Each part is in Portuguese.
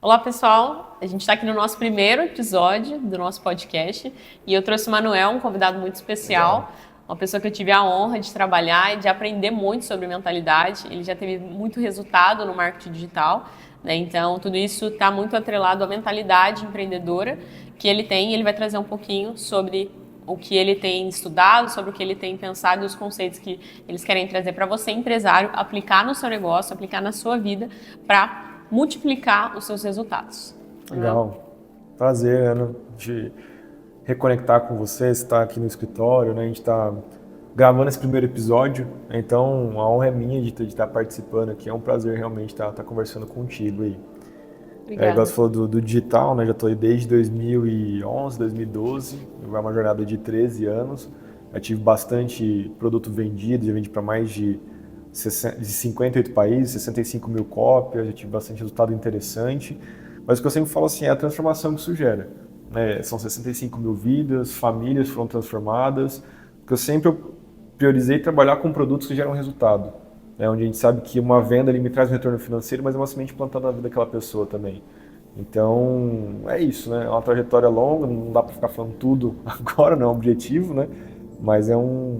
Olá, pessoal! A gente está aqui no nosso primeiro episódio do nosso podcast e eu trouxe o Manuel, um convidado muito especial, uma pessoa que eu tive a honra de trabalhar e de aprender muito sobre mentalidade. Ele já teve muito resultado no marketing digital, né? Então, tudo isso está muito atrelado à mentalidade empreendedora que ele tem e ele vai trazer um pouquinho sobre o que ele tem estudado, sobre o que ele tem pensado e os conceitos que eles querem trazer para você, empresário, aplicar no seu negócio, aplicar na sua vida para multiplicar os seus resultados. Legal. Prazer, Ana, de reconectar com você, estar aqui no escritório, né? A gente está gravando esse primeiro episódio, então a honra é minha de estar participando aqui. É um prazer realmente estar conversando contigo aí. Igual você falou do digital, né? Já estou aí desde 2011, 2012, vai uma jornada de 13 anos. Já tive bastante produto vendido, já vendi para mais de 58 países, 65 mil cópias, já tive bastante resultado interessante. Mas o que eu sempre falo assim é a transformação que isso gera, né? São 65 mil vidas, famílias foram transformadas, porque eu sempre priorizei trabalhar com produtos que geram resultado, né? Onde a gente sabe que uma venda ali me traz um retorno financeiro, mas é uma semente plantada na vida daquela pessoa também. Então, é isso, né? É uma trajetória longa, não dá para ficar falando tudo agora, não é um objetivo, né? Mas então,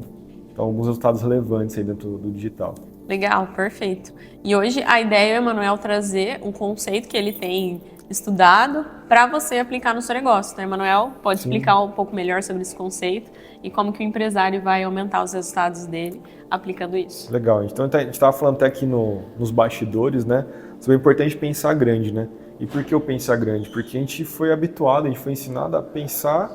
alguns resultados relevantes aí dentro do digital. Legal, perfeito. E hoje a ideia é o Emanuel trazer um conceito que ele tem estudado para você aplicar no seu negócio, né, Emanuel? Pode explicar um pouco melhor sobre esse conceito e como que o empresário vai aumentar os resultados dele aplicando isso. Legal. Então a gente estava falando até aqui nos bastidores, né? Sobre o importante pensar grande, né? E por que eu pensar grande? Porque a gente foi habituado, a gente foi ensinado a pensar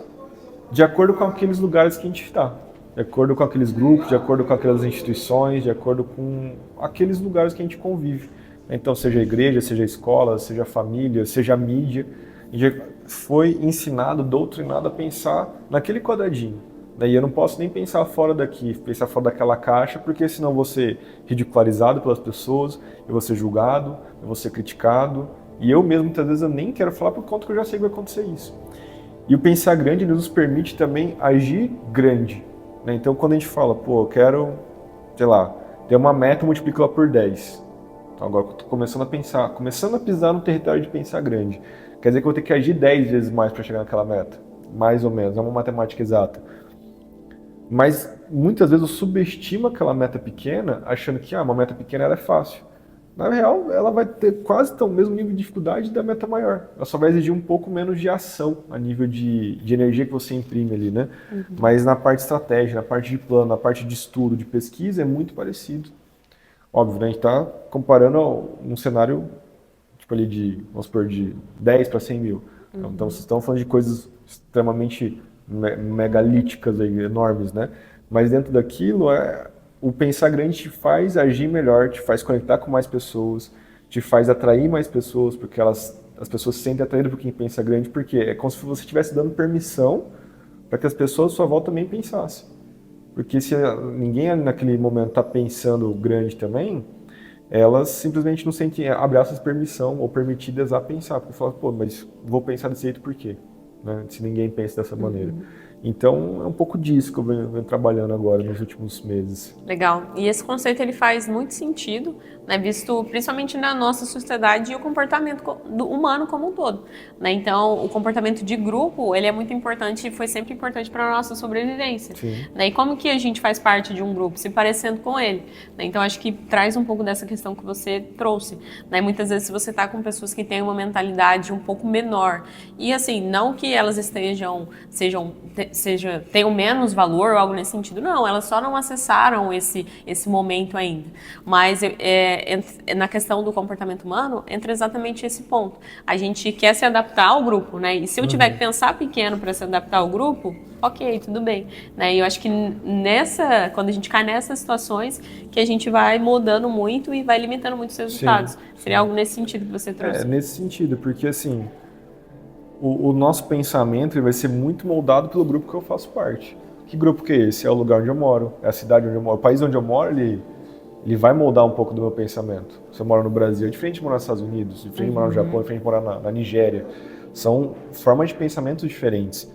de acordo com aqueles lugares que a gente está, de acordo com aqueles grupos, de acordo com aquelas instituições, de acordo com aqueles lugares que a gente convive. Então, seja a igreja, seja a escola, seja a família, seja a mídia, a gente foi ensinado, doutrinado a pensar naquele quadradinho. E eu não posso nem pensar fora daqui, pensar fora daquela caixa, porque senão eu vou ser ridicularizado pelas pessoas, eu vou ser julgado, eu vou ser criticado, e eu mesmo, muitas vezes, eu nem quero falar por conta que eu já sei que vai acontecer isso. E o pensar grande nos permite também agir grande, né? Então, quando a gente fala, pô, eu quero, sei lá, ter uma meta, multiplicar por 10. Então, agora que eu estou começando a pensar, começando a pisar no território de pensar grande, quer dizer que eu vou ter que agir 10 vezes mais para chegar naquela meta. Mais ou menos, é uma matemática exata. Mas, muitas vezes, eu subestimo aquela meta pequena, achando que uma meta pequena ela é fácil. Na real, ela vai ter quase o mesmo nível de dificuldade da meta maior. Ela só vai exigir um pouco menos de ação a nível de energia que você imprime ali, né? Uhum. Mas na parte de estratégia, na parte de plano, na parte de estudo, de pesquisa, é muito parecido. Óbvio, né? A gente está comparando um cenário, tipo ali vamos supor, de 10 para 100 mil. Uhum. Então, vocês estão falando de coisas extremamente megalíticas, aí, enormes, né? Mas dentro daquilo, o pensar grande te faz agir melhor, te faz conectar com mais pessoas, te faz atrair mais pessoas, porque as pessoas se sentem atraídas por quem pensa grande, porque é como se você estivesse dando permissão para que as pessoas à sua volta também pensassem. Porque se ninguém naquele momento está pensando grande também, elas simplesmente não sentem, abre aspas, permissão ou permitidas a pensar, porque falam, pô, mas vou pensar desse jeito por quê? Né? Se ninguém pensa dessa maneira. Então, é um pouco disso que eu venho trabalhando agora nos últimos meses. Legal. E esse conceito ele faz muito sentido, né, visto principalmente na nossa sociedade e o comportamento humano como um todo, né? Então, o comportamento de grupo, ele é muito importante e foi sempre importante para a nossa sobrevivência. Né? E como que a gente faz parte de um grupo? Se parecendo com ele. Né? Então, acho que traz um pouco dessa questão que você trouxe. Né? Muitas vezes, se você está com pessoas que têm uma mentalidade um pouco menor, e assim, não que elas tenham menos valor ou algo nesse sentido, não, elas só não acessaram esse momento ainda. Mas na questão do comportamento humano, entra exatamente esse ponto. A gente quer se adaptar ao grupo, né? E se eu tiver que pensar pequeno para se adaptar ao grupo, ok, tudo bem. Né? E eu acho que quando a gente cai nessas situações, que a gente vai mudando muito e vai limitando muito os seus resultados. Sim. Seria algo nesse sentido que você trouxe? Nesse sentido, porque assim, o nosso pensamento vai ser muito moldado pelo grupo que eu faço parte. Que grupo que é esse? É o lugar onde eu moro, é a cidade onde eu moro. O país onde eu moro, ele vai moldar um pouco do meu pensamento. Se eu moro no Brasil, é diferente de morar nos Estados Unidos, diferente de morar no Japão, é diferente de morar na Nigéria. São formas de pensamento diferentes.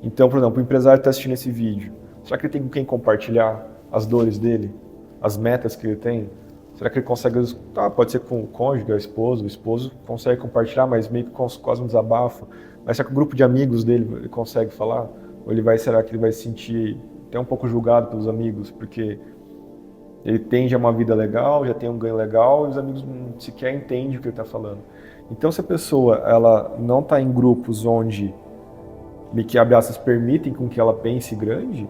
Então, por exemplo, o empresário está assistindo esse vídeo. Será que ele tem com quem compartilhar as dores dele? As metas que ele tem? Será que ele consegue executar? Pode ser com o cônjuge, o esposo consegue compartilhar, mas meio que quase um desabafo. Mas será que o grupo de amigos dele ele consegue falar? Ou será que ele vai se sentir até um pouco julgado pelos amigos, porque ele tem já uma vida legal, já tem um ganho legal, e os amigos não sequer entendem o que ele está falando. Então, se a pessoa ela não está em grupos onde, que abre aspas, permitem com que ela pense grande,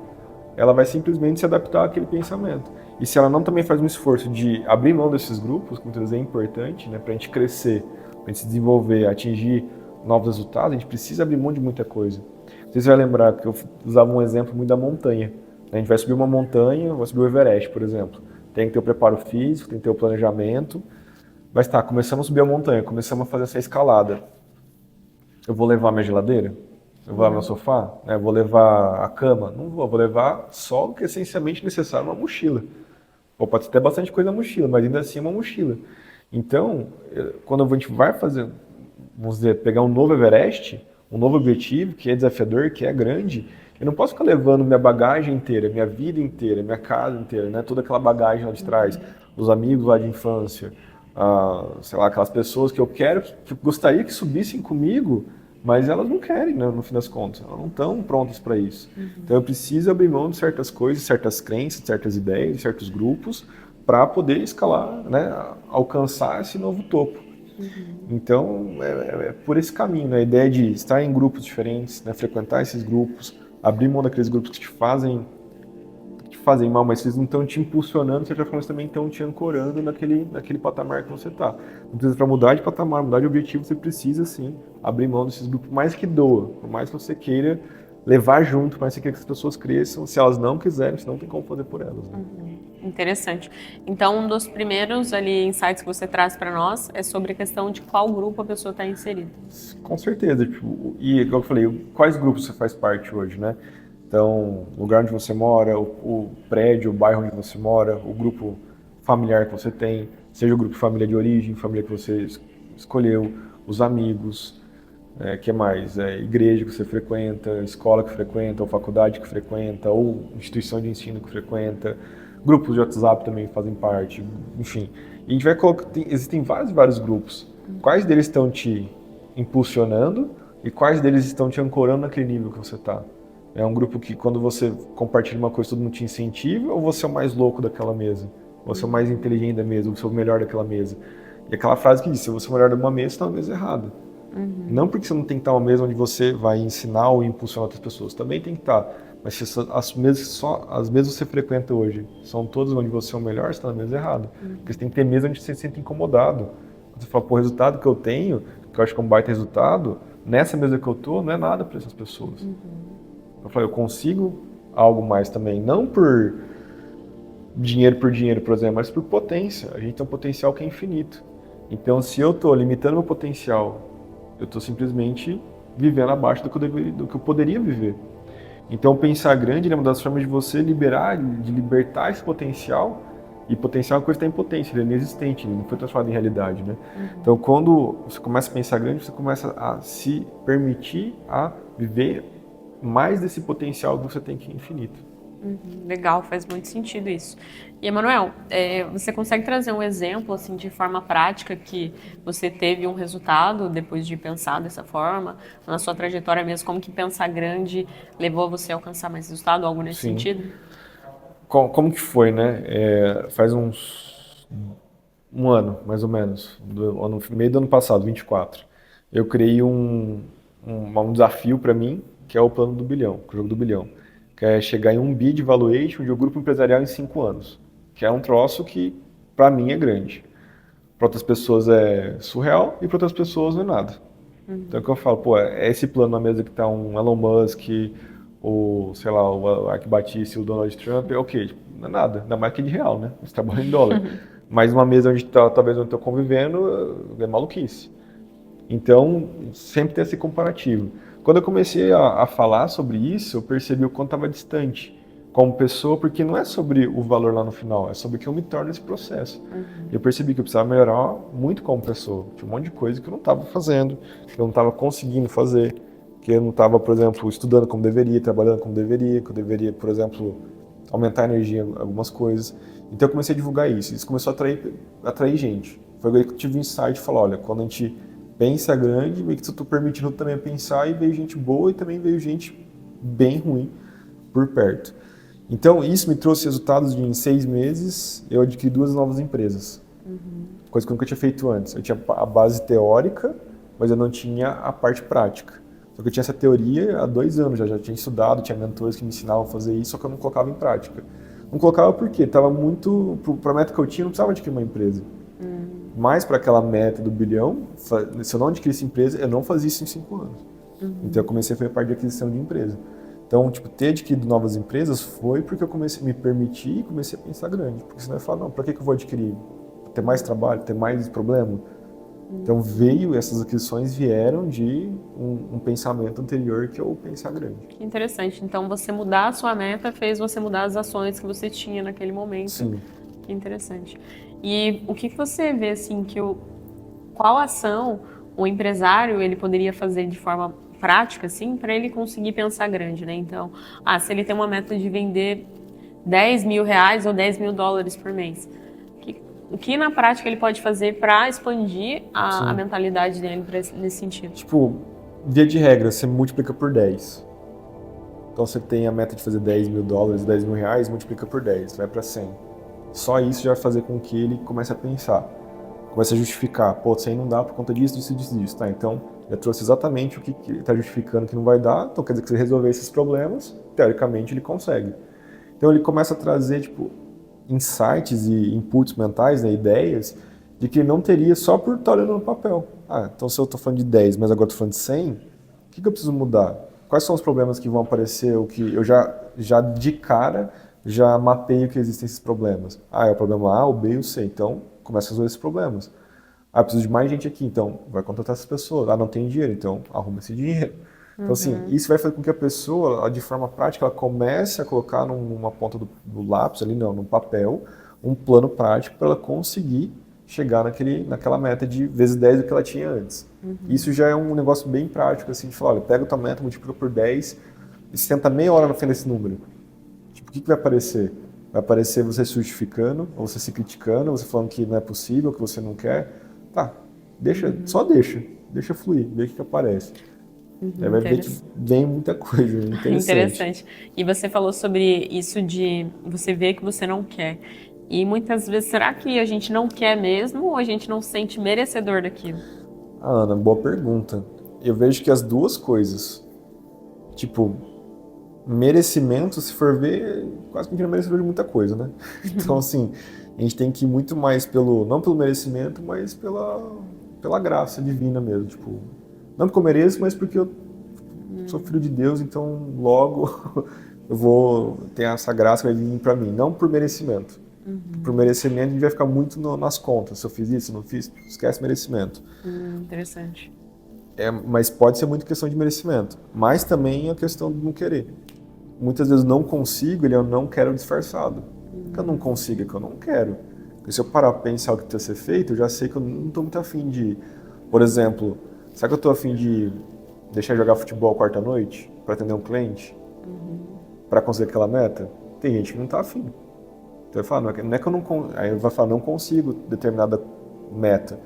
ela vai simplesmente se adaptar àquele pensamento. E se ela não também faz um esforço de abrir mão desses grupos, que muitas vezes é importante, né, para a gente crescer, para a gente se desenvolver, atingir novos resultados, a gente precisa abrir mão de muita coisa. Vocês vão lembrar que eu usava um exemplo muito da montanha. A gente vai subir uma montanha, vai subir o Everest, por exemplo. Tem que ter o preparo físico, tem que ter o planejamento. Mas tá, começamos a subir a montanha, começamos a fazer essa escalada. Eu vou levar minha geladeira? Eu vou levar meu sofá? Eu vou levar a cama? Não vou levar só o que é essencialmente necessário, uma mochila. Ou pode ter bastante coisa na mochila, mas ainda assim é uma mochila. Então, quando a gente vai fazer, vamos dizer, pegar um novo Everest, um novo objetivo, que é desafiador, que é grande, eu não posso ficar levando minha bagagem inteira, minha vida inteira, minha casa inteira, né? Toda aquela bagagem lá de trás, os amigos lá de infância, sei lá, aquelas pessoas que eu quero, que gostaria que subissem comigo, mas elas não querem, né, no fim das contas, elas não estão prontas para isso. Então eu preciso abrir mão de certas coisas, certas crenças, certas ideias, certos grupos, para poder escalar, né, alcançar esse novo topo. Então é por esse caminho, né, a ideia de estar em grupos diferentes, né, frequentar esses grupos, abrir mão daqueles grupos que te fazem mal, mas eles não estão te impulsionando, de certa forma, eles também estão te ancorando naquele patamar que você está. Então, para mudar de patamar, mudar de objetivo, você precisa, sim, abrir mão desses grupos, mais que doa, por mais que você queira levar junto, mais que você queira que as pessoas cresçam, se elas não quiserem, você não tem como fazer por elas. Né? Interessante. Então, um dos primeiros ali insights que você traz para nós é sobre a questão de qual grupo a pessoa está inserida. Com certeza. Tipo, e, igual eu falei, quais grupos você faz parte hoje, né? Então, o lugar onde você mora, o prédio, o bairro onde você mora, o grupo familiar que você tem, seja o grupo de família de origem, família que você escolheu, os amigos, que mais? Igreja que você frequenta, escola que frequenta, ou faculdade que frequenta, ou instituição de ensino que frequenta, grupos de WhatsApp também fazem parte, enfim. E a gente vai colocar, existem vários grupos. Quais deles estão te impulsionando e quais deles estão te ancorando naquele nível que você está? É um grupo que, quando você compartilha uma coisa, todo mundo te incentiva, ou você é o mais louco daquela mesa? Você é o mais inteligente da mesa, ou você é o melhor daquela mesa? E aquela frase que diz, se você é o melhor de uma mesa, você está na mesa errada. Não porque você não tem que estar numa mesa onde você vai ensinar ou impulsionar outras pessoas, também tem que estar. Mas se as mesas que você frequenta hoje são todas onde você é o melhor, você está na mesa errada. Porque você tem que ter mesa onde você se sente incomodado. Quando você fala, o resultado que eu tenho, que eu acho que é um baita resultado, nessa mesa que eu estou, não é nada para essas pessoas. Eu falei, eu consigo algo mais também, não por dinheiro, por exemplo, mas por potência. A gente tem um potencial que é infinito. Então, se eu estou limitando meu potencial, eu estou simplesmente vivendo abaixo do que eu poderia viver. Então, pensar grande é uma das formas de você libertar esse potencial. E potencial é uma coisa que está em potência, ele é inexistente, ele não foi transformado em realidade, né? Então, quando você começa a pensar grande, você começa a se permitir a viver mais desse potencial que você tem que é infinito. Legal, faz muito sentido isso. E, Emanuel, você consegue trazer um exemplo, assim, de forma prática que você teve um resultado depois de pensar dessa forma, na sua trajetória mesmo, como que pensar grande levou você a alcançar mais resultado, algo nesse sentido? Como que foi, né? Faz um ano, mais ou menos, no meio do ano passado, 24, eu criei um desafio para mim, que é o plano do bilhão, o jogo do bilhão, que é chegar em 1 bi de valuation de um grupo empresarial em 5 anos, que é um troço que, para mim, é grande. Para outras pessoas é surreal e para outras pessoas não é nada. Então, é o que eu falo, é esse plano na mesa que está um Elon Musk, ou, sei lá, o Ike Batista e o Donald Trump, é ok, não é nada, ainda mais que de real, né? Eles trabalham em dólar. Mas uma mesa onde talvez eu estou convivendo, é maluquice. Então, sempre tem esse comparativo. Quando eu comecei a falar sobre isso, eu percebi o quanto estava distante como pessoa, porque não é sobre o valor lá no final, é sobre o que eu me torno nesse processo. Eu percebi que eu precisava melhorar muito como pessoa. Tinha um monte de coisa que eu não estava fazendo, que eu não estava conseguindo fazer, que eu não estava, por exemplo, estudando como deveria, trabalhando como deveria, que eu deveria, por exemplo, aumentar a energia em algumas coisas. Então eu comecei a divulgar isso. Isso começou a atrair gente. Foi aí que eu tive um insight e falei, olha, quando a gente pensa grande, meio que eu estou permitindo também pensar, e veio gente boa e também veio gente bem ruim por perto. Então isso me trouxe resultados de, em 6 meses, eu adquiri 2 novas empresas. Coisa que eu nunca tinha feito antes. Eu tinha a base teórica, mas eu não tinha a parte prática. Só que eu tinha essa teoria há 2 anos, já tinha estudado, tinha mentores que me ensinavam a fazer isso, só que eu não colocava em prática. Não colocava porque estava muito... Para a meta que eu tinha, eu não precisava adquirir uma empresa. Mas para aquela meta do bilhão, se eu não adquirisse empresa, eu não fazia isso em 5 anos. Então eu comecei a fazer parte de aquisição de empresa. Então, tipo, ter adquirido novas empresas foi porque eu comecei a me permitir e comecei a pensar grande. Porque senão eu ia falar, não, para que eu vou adquirir? Ter mais trabalho, ter mais problema? Então essas aquisições vieram de um pensamento anterior que é o pensar grande. Que interessante. Então, você mudar a sua meta fez você mudar as ações que você tinha naquele momento. Sim. Que interessante. E o que você vê, assim, qual ação o empresário ele poderia fazer de forma prática, assim, para ele conseguir pensar grande, né? Então, se ele tem uma meta de vender 10 mil reais ou 10 mil dólares por mês, o que na prática ele pode fazer para expandir a mentalidade dele nesse sentido? Tipo, via de regra, você multiplica por 10. Então você tem a meta de fazer 10 mil dólares, 10 mil reais, multiplica por 10, vai para 100. Só isso já vai fazer com que ele comece a pensar, comece a justificar. Pô, 100 não dá por conta disso, tá? Então, já trouxe exatamente o que ele está justificando que não vai dar, então quer dizer que se ele resolver esses problemas, teoricamente ele consegue. Então ele começa a trazer, tipo, insights e inputs mentais, né, ideias, de que ele não teria só por estar olhando no papel. Então se eu estou falando de 10, mas agora estou falando de 100, o que eu preciso mudar? Quais são os problemas que vão aparecer, o que eu já de cara, já mapeio que existem esses problemas. É o problema A, o B e o C, então começa a resolver esses problemas. Eu preciso de mais gente aqui, então vai contratar essas pessoas. Não tem dinheiro, então arruma esse dinheiro. Então, assim, isso vai fazer com que a pessoa, de forma prática, ela comece a colocar numa ponta do lápis, ali não, no papel, um plano prático para ela conseguir chegar naquela meta de vezes 10 do que ela tinha antes. Isso já é um negócio bem prático, assim, de falar, olha, pega a tua meta, multiplica por 10 e senta meia hora na frente desse número. Tipo, o que vai aparecer? Vai aparecer você se justificando, ou você se criticando, ou você falando que não é possível, que você não quer. Tá, só deixa fluir, vê o que aparece. Vai ver que vem muita coisa interessante. E você falou sobre isso de você ver que você não quer. E muitas vezes, será que a gente não quer mesmo ou a gente não se sente merecedor daquilo? Ana, boa pergunta. Eu vejo que as duas coisas. Tipo, merecimento, se for ver, quase que a gente não é merecedor de muita coisa, né? Então, assim, a gente tem que ir muito mais não pelo merecimento, mas pela graça divina mesmo. Tipo, não porque eu mereço, mas porque eu sou filho de Deus, então logo eu vou ter essa graça que vai vir pra mim. Não por merecimento. Por merecimento a gente vai ficar muito nas contas. Se eu fiz isso, se não fiz, esquece merecimento. Interessante. Mas pode ser muito questão de merecimento. Mas também a questão de não querer. Muitas vezes eu não consigo, eu não quero disfarçado. Que eu não consigo, é que eu não quero. Porque se eu parar para pensar o que precisa ser feito, eu já sei que eu não estou muito afim de... Por exemplo, será que eu estou afim de deixar de jogar futebol quarta-noite para atender um cliente? Para conseguir aquela meta? Tem gente que não está afim. Então vai falar, não é que eu não... Aí vai falar, não consigo determinada meta.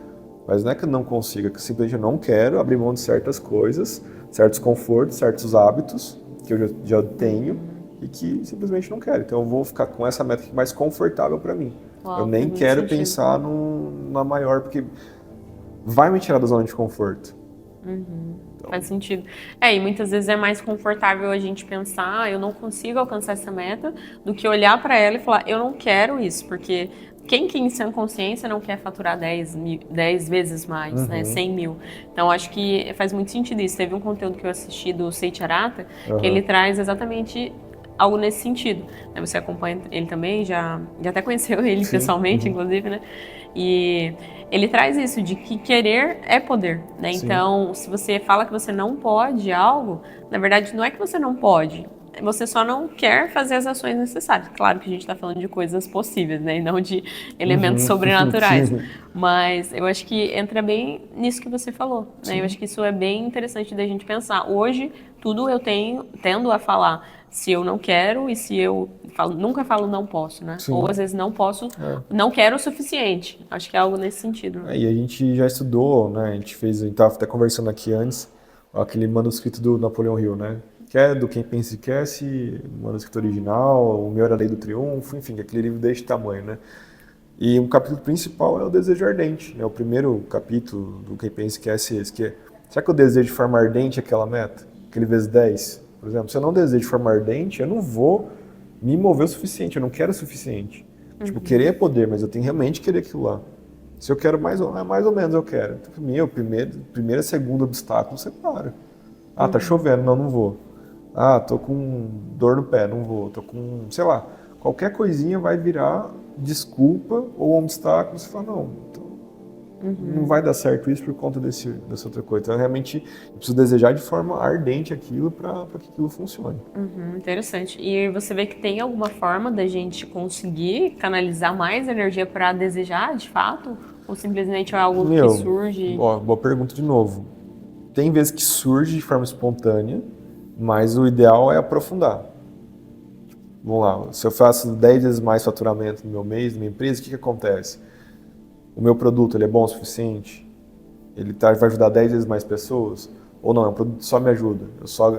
Mas não é que eu não consigo, é que simplesmente eu não quero abrir mão de certas coisas, certos confortos, certos hábitos que eu já tenho e que simplesmente não quero. Então eu vou ficar com essa meta mais confortável para mim. Eu nem quero pensar na maior, porque vai me tirar da zona de conforto. Então... Faz sentido. E muitas vezes é mais confortável a gente pensar, eu não consigo alcançar essa meta, do que olhar para ela e falar, eu não quero isso, porque quem em sã consciência não quer faturar 10 vezes mais, né, 100 mil. Então, acho que faz muito sentido isso. Teve um conteúdo que eu assisti do Seiji Arata, que ele traz exatamente algo nesse sentido. Você acompanha ele também, já até conheceu ele pessoalmente, inclusive, né? E ele traz isso, de que querer é poder, né? Então, se você fala que você não pode algo, na verdade, não é que você não pode, você só não quer fazer as ações necessárias. Claro que a gente está falando de coisas possíveis, né? E não de elementos sobrenaturais. Mas eu acho que entra bem nisso que você falou, né? Eu acho que isso é bem interessante da gente pensar. Hoje, tudo eu tendo a falar, se eu não quero e se eu nunca falo não posso, né? Sim. Ou às vezes não posso, não quero o suficiente. Acho que é algo nesse sentido. Né? E a gente já estudou, né? A gente estava até conversando aqui antes, aquele manuscrito do Napoleão Hill, né? Que é do Quem Pensa e Quer, o manuscrito original, o meu era a Lei do Triunfo, enfim, aquele livro deste tamanho, né? E um capítulo principal é o desejo ardente, né? O primeiro capítulo do Quem Pensa e Quer é esse, que é, será que eu desejo de forma ardente aquela meta? Aquele vezes 10? Por exemplo, se eu não desejo de forma ardente, eu não vou me mover o suficiente, eu não quero o suficiente. Tipo, querer é poder, mas eu tenho realmente que querer aquilo lá. Se eu quero mais ou menos eu quero. Então, para mim, o primeiro, segundo obstáculo, você para. Ah, tá chovendo, não vou. Ah, tô com dor no pé, não vou. Tô com, sei lá, qualquer coisinha vai virar desculpa ou um obstáculo. Você fala, não, não vai dar certo isso por conta dessa outra coisa. Então, realmente, eu preciso desejar de forma ardente aquilo para que aquilo funcione. Interessante. E você vê que tem alguma forma da gente conseguir canalizar mais energia para desejar, de fato? Ou simplesmente é algo que surge? Ó, boa pergunta de novo. Tem vezes que surge de forma espontânea, mas o ideal é aprofundar. Vamos lá, se eu faço 10 vezes mais faturamento no meu mês, na minha empresa, o que acontece? O meu produto ele é bom o suficiente? Ele vai ajudar 10 vezes mais pessoas? Ou não, é um produto que só me ajuda?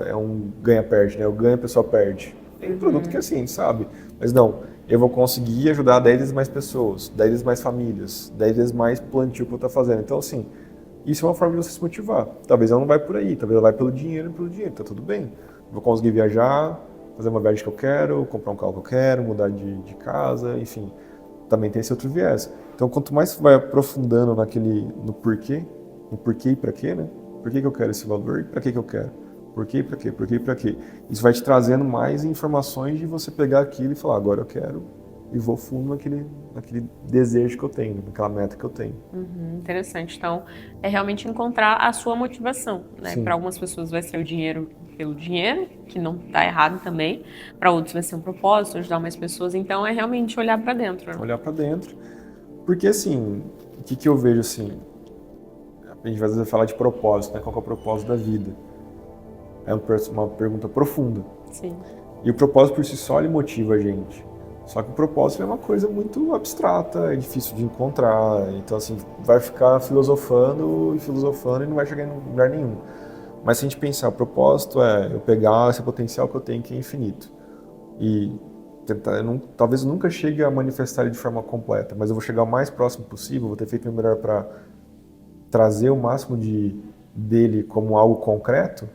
É um ganha-perde, né? Eu ganho, a pessoa perde. Tem produto que é assim, sabe? Mas não, eu vou conseguir ajudar 10 vezes mais pessoas, 10 vezes mais famílias, 10 vezes mais plantio que eu estou fazendo. Então, assim, isso é uma forma de você se motivar. Talvez ela não vai por aí, talvez ela vai pelo dinheiro, tá tudo bem. Vou conseguir viajar, fazer uma viagem que eu quero, comprar um carro que eu quero, mudar de casa, enfim. Também tem esse outro viés. Então, quanto mais você vai aprofundando no porquê e pra quê, né? Por que eu quero esse valor e pra que eu quero? Por quê e pra quê? Por quê e pra quê? Isso vai te trazendo mais informações de você pegar aquilo e falar, agora eu quero e vou fundo naquele desejo que eu tenho, naquela meta que eu tenho. Interessante. Então, é realmente encontrar a sua motivação, né? Para algumas pessoas vai ser o dinheiro pelo dinheiro, que não está errado também. Para outros vai ser um propósito, ajudar mais pessoas. Então, é realmente olhar para dentro. Né? Olhar para dentro. Porque, assim, o que eu vejo, assim, a gente vai às vezes falar de propósito, né? Qual que é o propósito da vida? É uma pergunta profunda. Sim. E o propósito por si só, ele motiva a gente. Só que o propósito é uma coisa muito abstrata, é difícil de encontrar. Então, assim, vai ficar filosofando e não vai chegar em lugar nenhum. Mas se a gente pensar, o propósito é eu pegar esse potencial que eu tenho, que é infinito, e tentar, talvez eu nunca chegue a manifestar ele de forma completa, mas eu vou chegar o mais próximo possível, vou ter feito o meu melhor para trazer o máximo dele como algo concreto.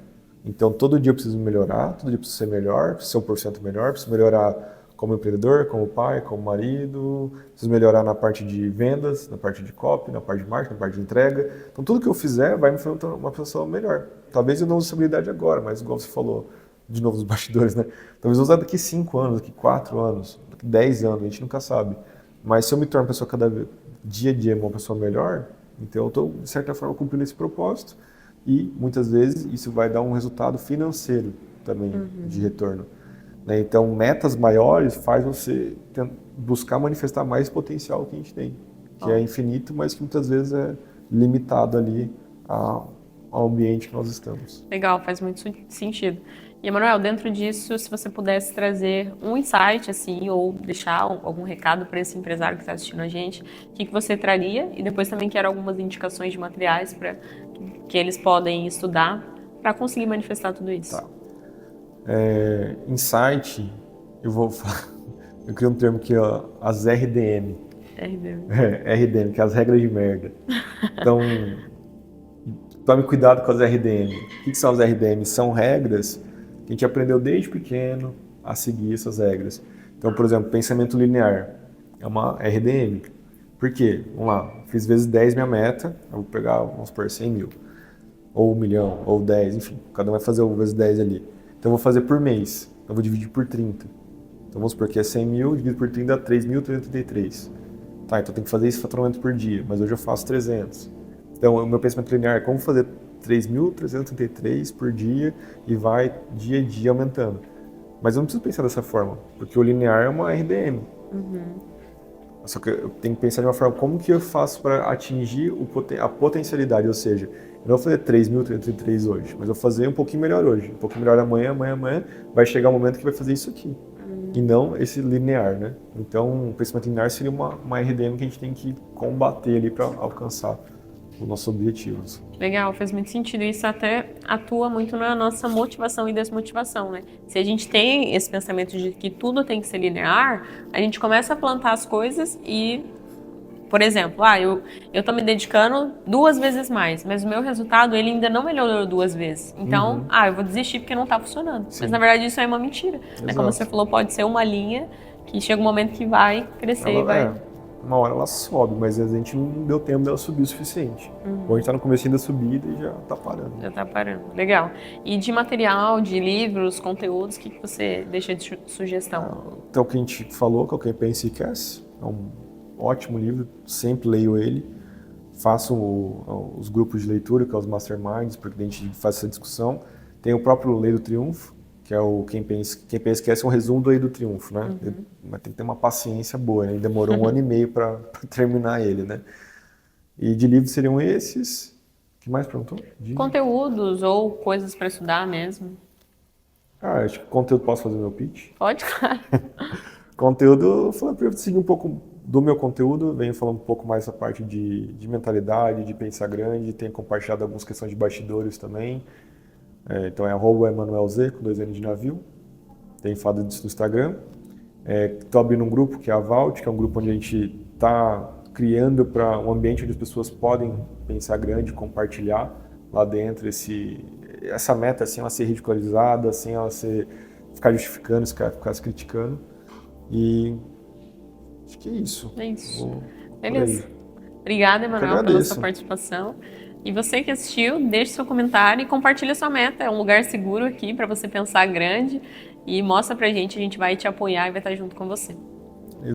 Então, todo dia eu preciso melhorar, todo dia eu preciso ser melhor, preciso ser 1% melhor, preciso melhorar como empreendedor, como pai, como marido, preciso melhorar na parte de vendas, na parte de copy, na parte de marketing, na parte de entrega. Então, tudo que eu fizer vai me fazer uma pessoa melhor. Talvez eu não use essa habilidade agora, mas igual você falou, de novo, nos bastidores, né? Talvez eu use daqui 5 anos, daqui 4 anos, daqui 10 anos, a gente nunca sabe. Mas se eu me torno uma pessoa dia a dia uma pessoa melhor, então eu estou, de certa forma, cumprindo esse propósito e, muitas vezes, isso vai dar um resultado financeiro também, de retorno. Né? Então, metas maiores faz você buscar manifestar mais potencial que a gente tem, que é infinito, mas que muitas vezes é limitado ali ao ambiente que nós estamos. Legal, faz muito sentido. E, Emanuel, dentro disso, se você pudesse trazer um insight, assim, ou deixar algum recado para esse empresário que está assistindo a gente, o que você traria? E depois também quero algumas indicações de materiais para que eles podem estudar para conseguir manifestar tudo isso. Tá. Insight, eu criei um termo aqui, ó, as RDM. RDM, que é as regras de merda. Então, tome cuidado com as RDM. O que são as RDM? São regras que a gente aprendeu desde pequeno a seguir essas regras. Então, por exemplo, pensamento linear é uma RDM. Por quê? Vamos lá, fiz vezes 10 minha meta, eu vou pegar, vamos supor, 100 mil. Ou 1 milhão, ou 10, enfim, cada um vai fazer o vezes 10 ali. Então eu vou fazer por mês, eu vou dividir por 30. Então vamos supor que é 100 mil, dividido por 30 dá 3.333. Tá, então tem que fazer esse faturamento por dia, mas hoje eu faço 300. Então o meu pensamento linear é como fazer 3.333 por dia e vai dia a dia aumentando. Mas eu não preciso pensar dessa forma, porque o linear é uma RDM. Só que eu tenho que pensar de uma forma, como que eu faço para atingir a potencialidade, ou seja, Eu não vou fazer 3.333 hoje, mas eu vou fazer um pouquinho melhor hoje, um pouquinho melhor amanhã, vai chegar um momento que vai fazer isso aqui. E não esse linear, né? Então, o pensamento linear seria uma RDM que a gente tem que combater ali para alcançar os nossos objetivos. Legal, faz muito sentido. Isso até atua muito na nossa motivação e desmotivação, né? Se a gente tem esse pensamento de que tudo tem que ser linear, a gente começa a plantar as coisas e, por exemplo, eu tô me dedicando 2 vezes mais, mas o meu resultado, ele ainda não melhorou 2 vezes. Então, eu vou desistir porque não tá funcionando. Sim. Mas, na verdade, isso é uma mentira. Né? Como você falou, pode ser uma linha que chega um momento que vai crescer e vai... Uma hora ela sobe, mas a gente não deu tempo dela subir o suficiente. Ou a gente tá no começo da subida e já tá parando. Já tá parando. Legal. E de material, de livros, conteúdos, o que você deixa de sugestão? Então, o que a gente falou, que é o Quem Pensa e Quer, é um ótimo livro, sempre leio ele. Faço os grupos de leitura, que é os masterminds, porque a gente faz essa discussão. Tem o próprio Lei do Triunfo, que é o Quem Pensa e Quer, é um resumo do Lei do Triunfo, né? Mas tem que ter uma paciência boa, né? Demorou 1 ano e meio para terminar ele, né? E de livros seriam esses. O que mais perguntou? Conteúdos ou coisas para estudar mesmo? Acho que conteúdo, posso fazer meu pitch? Pode, claro. Conteúdo, falando para eu seguir um pouco do meu conteúdo, venho falando um pouco mais essa parte de mentalidade, de pensar grande, tenho compartilhado algumas questões de bastidores também. Então é @EmanuelZ, com 2 N de navio. Tenho falado disso no Instagram. Estou abrindo um grupo que é a Vault, que é um grupo onde a gente está criando para um ambiente onde as pessoas podem pensar grande, compartilhar lá dentro essa meta, sem ela ser ridicularizada, sem ela ficar justificando, ficar se criticando. E acho que é isso. É isso. Beleza. Obrigada, Emanuel, pela sua participação. E você que assistiu, deixe seu comentário e compartilhe sua meta. É um lugar seguro aqui para você pensar grande e mostra pra gente, a gente vai te apoiar e vai estar junto com você.